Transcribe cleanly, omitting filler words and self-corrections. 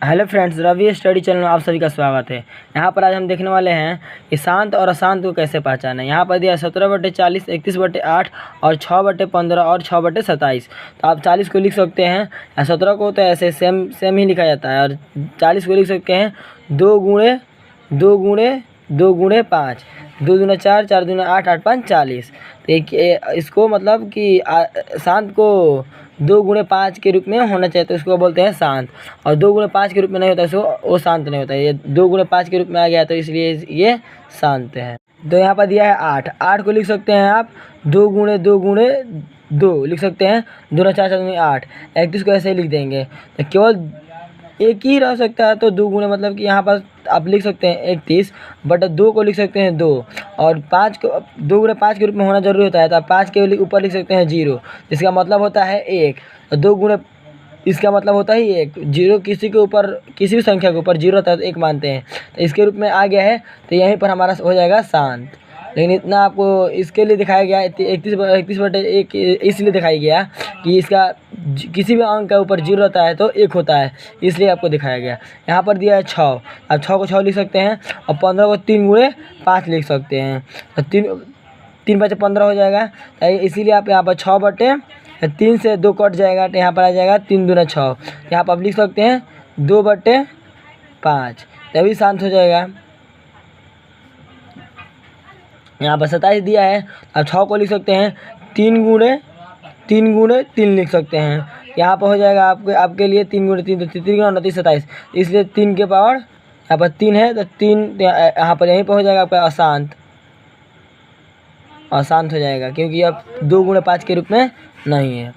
Hello friends, Ravi study channel में आप सभी का स्वागत है। यहाँ पर आज हम देखने वाले हैं कि शांत और अशांत को कैसे पहचानें। यहाँ पर दिया 17/40, 31/8 और 6/15 और 6/27। तो आप 40 को लिख सकते हैं या 17 को तो ऐसे सेम ही लिखा जाता है, और 40 को लिख सकते हैं 2 गुणे 2 गुणे 2 गुणे 5, 2 दूना 4, 4 दूना 8, 8 5 40। तो इसको मतलब कि शांत को 2 गुणे 5 के रूप में होना चाहिए, तो इसको बोलते हैं शांत। और 2 गुणे 5 के रूप में नहीं होता इसको, वो शांत नहीं होता। ये 2 गुणे 5 के रूप में आ गया तो इसलिए ये शांत है। तो यहाँ पर दिया है 8, 8 को लिख सकते हैं आप 2 गुणे 2 गुणे 2 लिख सकते हैं, 2 दूना 4, 4 दूनी 8। 31 को ऐसे ही लिख देंगे, तो केवल एक ही रह सकता है। तो 2 गुणे मतलब कि यहाँ पर आप लिख सकते हैं 31, बट 2 को लिख सकते हैं 2, और 5 को 2 गुणे 5 के रूप में होना जरूरी होता है। तो आप 5 के ऊपर लिख सकते हैं 0, इसका मतलब होता है 1। 2 गुणे इसका मतलब होता है 1। 0 किसी के ऊपर, किसी भी संख्या के ऊपर 0 होता है तो 1 मानते हैं, तो इसके रूप में आ गया है। तो यहीं पर हमारा हो जाएगा शांत। लेकिन इतना आपको इसके लिए दिखाया गया 31/1 इसलिए दिखाया गया कि इसका किसी भी अंक के ऊपर 0 होता है तो 1 होता है, इसलिए आपको दिखाया गया। यहाँ पर दिया है 6, आप 6 को 6 लिख सकते हैं, और 15 को 3 गुणे 5 लिख सकते हैं। तो 3 5 15 हो जाएगा, इसीलिए आप यहाँ पर 6/3 से 2 कट जाएगा, तो यहाँ पर आ जाएगा 3 दूना 6। यहाँ पर आप लिख सकते हैं 2/5, तभी शांत हो जाएगा। यहाँ पर 27 दिया है, अब 6 को लिख सकते हैं 3 गुणे 3 लिख सकते हैं। यहाँ पर हो जाएगा आपके लिए 3 गुणे 3, तो 3 29 27, इसलिए 3 के पावर यहाँ पर 3 है, तो 3 यहाँ पर यहीं पर हो जाएगा आपका अशांत हो जाएगा, क्योंकि अब 2 गुणे 5 के रूप में नहीं है।